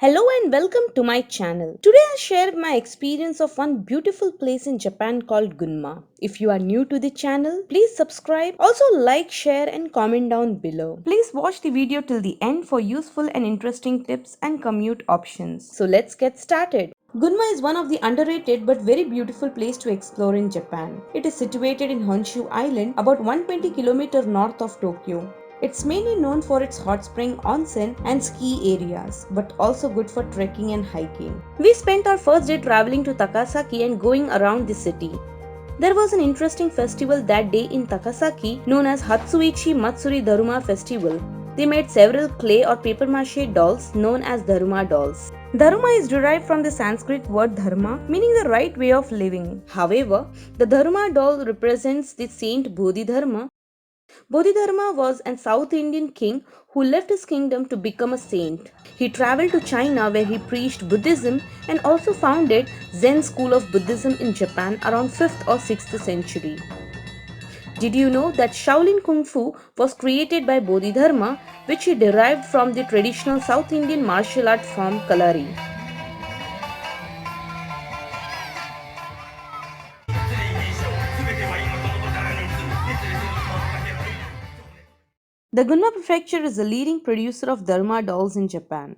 Hello and welcome to my channel. Today I share my experience of one beautiful place in Japan called Gunma. If you are new to the channel, please subscribe. Also like, share and comment down below. Please watch the video till the end for useful and interesting tips and commute options. So let's get started. Gunma is one of the underrated but very beautiful place to explore in Japan. It is situated in Honshu Island about 120 km north of Tokyo. It's mainly known for its hot spring onsen and ski areas, but also good for trekking and hiking. We spent our first day traveling to Takasaki and going around the city. There was an interesting festival that day in Takasaki known as Hatsuichi Matsuri Daruma Festival. They made several clay or paper mache dolls known as Daruma dolls. Dharma is derived from the Sanskrit word dharma, meaning the right way of living. However, the Dharma doll represents the saint Bodhidharma. Bodhidharma was a South Indian king who left his kingdom to become a saint. He traveled to China where he preached Buddhism and also founded Zen school of Buddhism in Japan around 5th or 6th century. Did you know that Shaolin Kung Fu was created by Bodhidharma, which he derived from the traditional South Indian martial art form Kalari? The Gunma prefecture is the leading producer of Dharma dolls in Japan.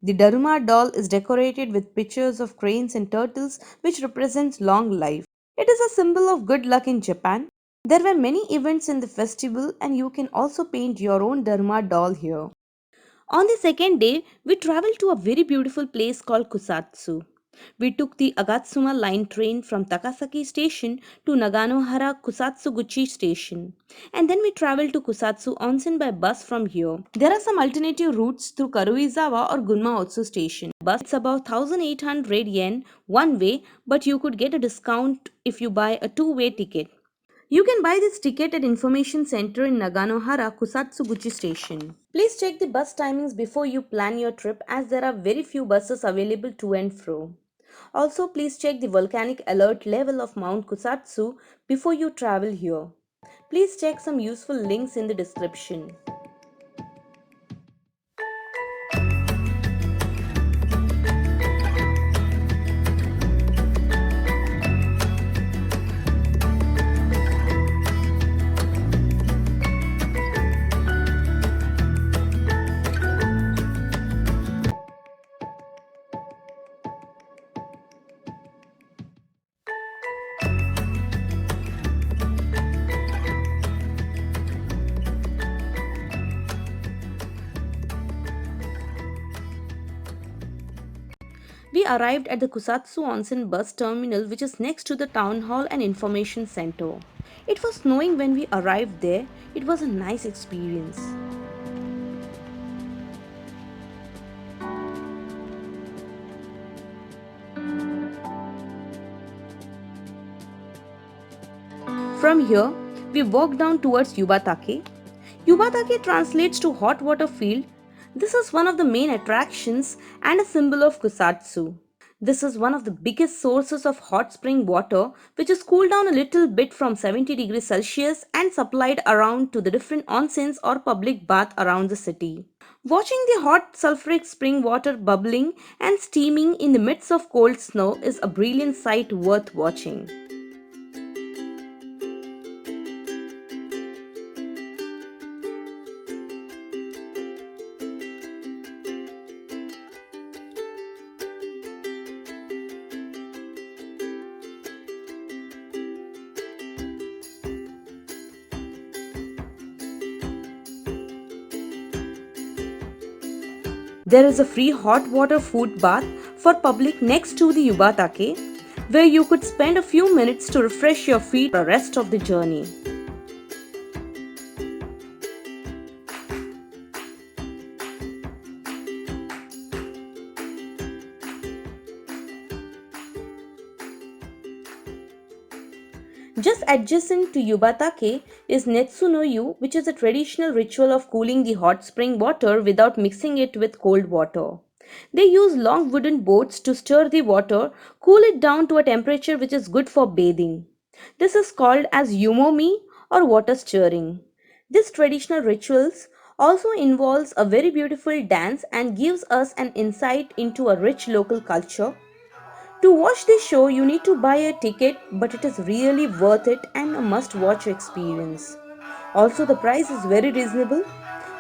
The Daruma doll is decorated with pictures of cranes and turtles, which represents long life. It is a symbol of good luck in Japan. There were many events in the festival, and you can also paint your own Daruma doll here. On the second day, we traveled to a very beautiful place called Kusatsu. We took the Agatsuma line train from Takasaki station to Naganohara Kusatsuguchi station, and then we traveled to Kusatsu Onsen by bus from here. There are some alternative routes through Karuizawa or Gunma Otsu station. Bus it's about 1800 yen one way, but you could get a discount if you buy a two-way ticket. You can buy this ticket at Information Center in Naganohara Kusatsuguchi station. Please check the bus timings before you plan your trip as there are very few buses available to and fro. Also, please check the volcanic alert level of Mount Kusatsu before you travel here. Please check some useful links in the description. We arrived at the Kusatsu Onsen bus terminal, which is next to the town hall and information center. It was snowing when we arrived there. It was a nice experience. From here, we walked down towards Yubatake. Yubatake translates to hot water field. This is one of the main attractions and a symbol of Kusatsu. This is one of the biggest sources of hot spring water, which is cooled down a little bit from 70 degrees Celsius and supplied around to the different onsens or public bath around the city. Watching the hot sulfuric spring water bubbling and steaming in the midst of cold snow is a brilliant sight worth watching. There is a free hot water food bath for public next to the Yubatake, where you could spend a few minutes to refresh your feet for the rest of the journey. Just adjacent to Yubatake is Netsunoyu, which is a traditional ritual of cooling the hot spring water without mixing it with cold water. They use long wooden boats to stir the water, cool it down to a temperature which is good for bathing. This is called as yumomi or water stirring. These traditional rituals also involves a very beautiful dance and gives us an insight into a rich local culture. To watch this show, you need to buy a ticket, but it is really worth it and a must watch experience. Also, the price is very reasonable.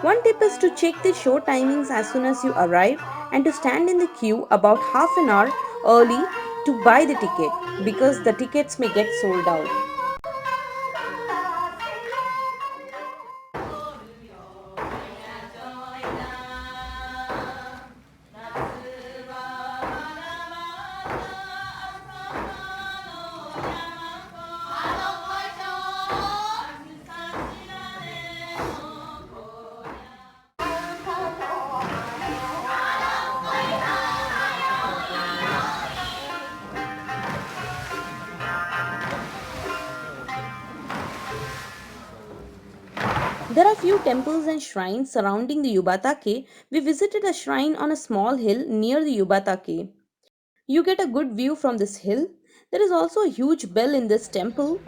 One tip is to check the show timings as soon as you arrive and to stand in the queue about half an hour early to buy the ticket because the tickets may get sold out. There are few temples and shrines surrounding the Yubatake. We visited a shrine on a small hill near the Yubatake. You get a good view from this hill. There is also a huge bell in this temple.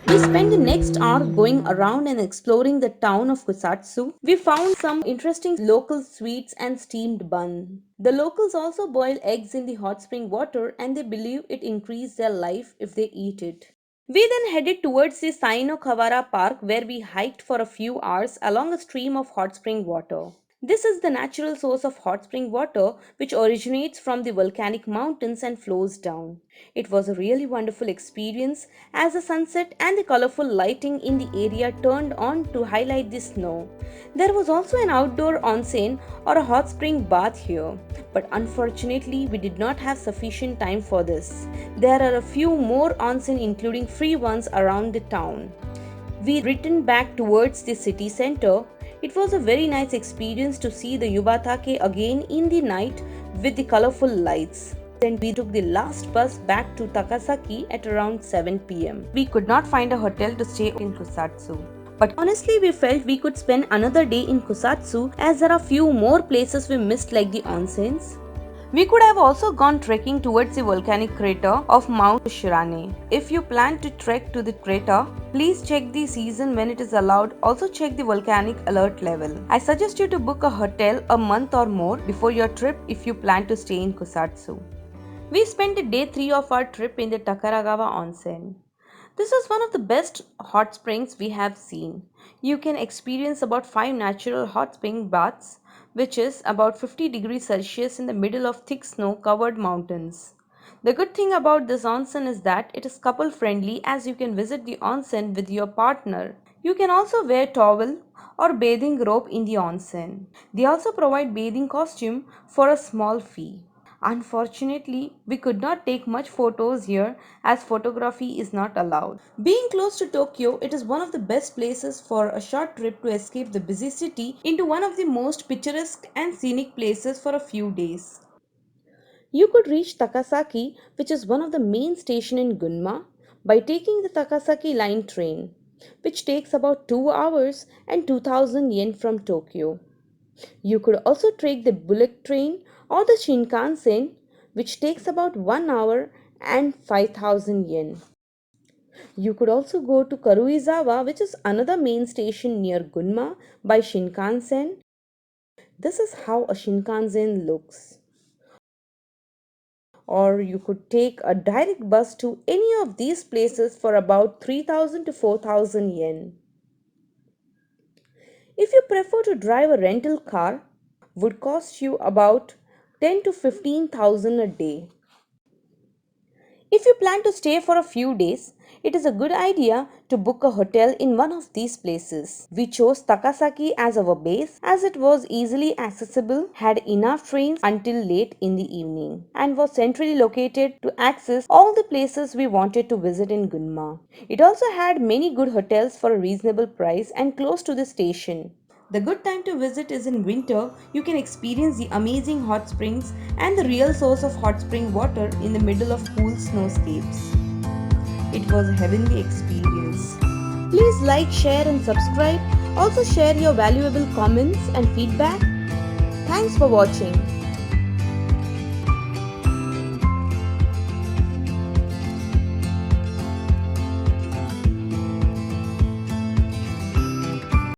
We spent the next hour going around and exploring the town of Kusatsu. We found some interesting local sweets and steamed bun. The locals also boil eggs in the hot spring water and they believe it increases their life if they eat it. We then headed towards the Saino Kawara Park where we hiked for a few hours along a stream of hot spring water. This is the natural source of hot spring water which originates from the volcanic mountains and flows down. It was a really wonderful experience as the sunset and the colorful lighting in the area turned on to highlight the snow. There was also an outdoor onsen or a hot spring bath here, but unfortunately we did not have sufficient time for this. There are a few more onsen including free ones around the town. We returned back towards the city center. It was a very nice experience to see the Yubatake again in the night with the colorful lights. Then we took the last bus back to Takasaki at around 7 pm. We could not find a hotel to stay in Kusatsu. But honestly, we felt we could spend another day in Kusatsu as there are few more places we missed like the onsens. We could have also gone trekking towards the volcanic crater of Mount Shirane. If you plan to trek to the crater, please check the season when it is allowed. Also check the volcanic alert level. I suggest you to book a hotel a month or more before your trip if you plan to stay in Kusatsu. We spent day 3 of our trip in the Takaragawa Onsen. This is one of the best hot springs we have seen. You can experience about 5 natural hot spring baths, which is about 50 degrees Celsius in the middle of thick snow covered mountains. The good thing about this onsen is that it is couple friendly as you can visit the onsen with your partner. You can also wear towel or bathing robe in the onsen. They also provide bathing costume for a small fee. Unfortunately, we could not take much photos here as photography is not allowed. Being close to Tokyo, it is one of the best places for a short trip to escape the busy city into one of the most picturesque and scenic places for a few days. You could reach Takasaki, which is one of the main stations in Gunma, by taking the Takasaki line train, which takes about 2 hours and 2000 yen from Tokyo. You could also take the bullet train or the Shinkansen, which takes about 1 hour and 5000 yen. You could also go to Karuizawa, which is another main station near Gunma, by Shinkansen. This is how a Shinkansen looks. Or you could take a direct bus to any of these places for about 3000 to 4000 yen. If you prefer to drive a rental car, would cost you about 10 to 15,000 a day. If you plan to stay for a few days, it is a good idea to book a hotel in one of these places. We chose Takasaki as our base as it was easily accessible, had enough trains until late in the evening, and was centrally located to access all the places we wanted to visit in Gunma. It also had many good hotels for a reasonable price and close to the station. The good time to visit is in winter. You can experience the amazing hot springs and the real source of hot spring water in the middle of cool snowscapes. It was a heavenly experience. Please like, share and subscribe. Also share your valuable comments and feedback. Thanks for watching.